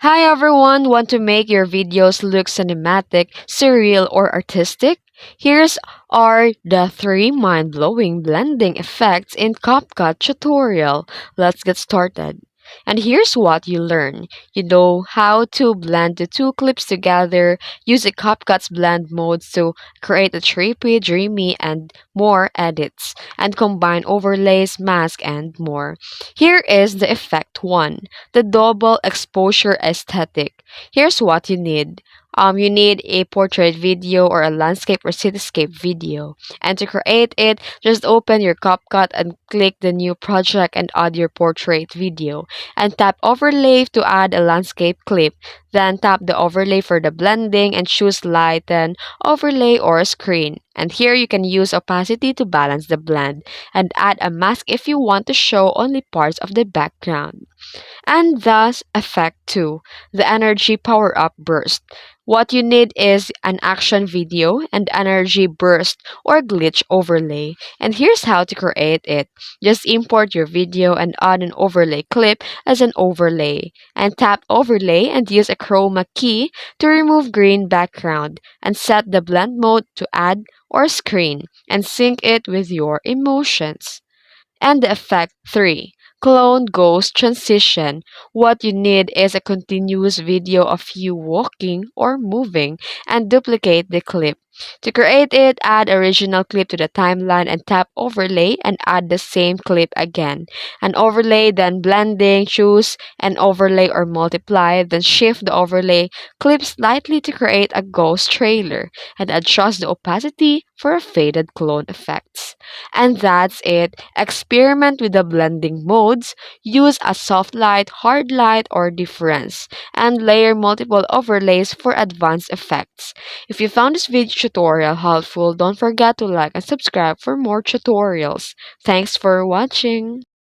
Hi everyone, want to make your videos look cinematic, surreal, or artistic? Here's are the 3 mind-blowing blending effects in CapCut tutorial. Let's get started. And here's what you learn. You know how to blend the two clips together, use the CapCut's blend modes to create a trippy, dreamy, and more edits, and combine overlays, mask, and more. Here is the effect 1, the double exposure aesthetic. Here's what you need. You need a portrait video or a landscape or cityscape video. And to create it, just open your CapCut and click the new project and add your portrait video. And tap overlay to add a landscape clip. Then tap the overlay for the blending and choose lighten, overlay, or screen. And here you can use opacity to balance the blend and add a mask if you want to show only parts of the background. And thus effect 2, the energy power up burst. What you need is an action video and energy burst or glitch overlay. And here's how to create it. Just import your video and add an overlay clip as an overlay. And tap overlay and use a chroma key to remove green background and set the blend mode to add or screen and sync it with your emotions. And the effect 3, clone ghost transition. What you need is a continuous video of you walking or moving and duplicate the clip. To create it, add original clip to the timeline and tap overlay and add the same clip again. An overlay, then blending, choose an overlay or multiply, then shift the overlay clip slightly to create a ghost trailer and adjust the opacity for a faded clone effects. And that's it. Experiment with the blending modes, use a soft light, hard light, or difference, and layer multiple overlays for advanced effects. If you found this video tutorial helpful, don't forget to like and subscribe for more tutorials. Thanks for watching.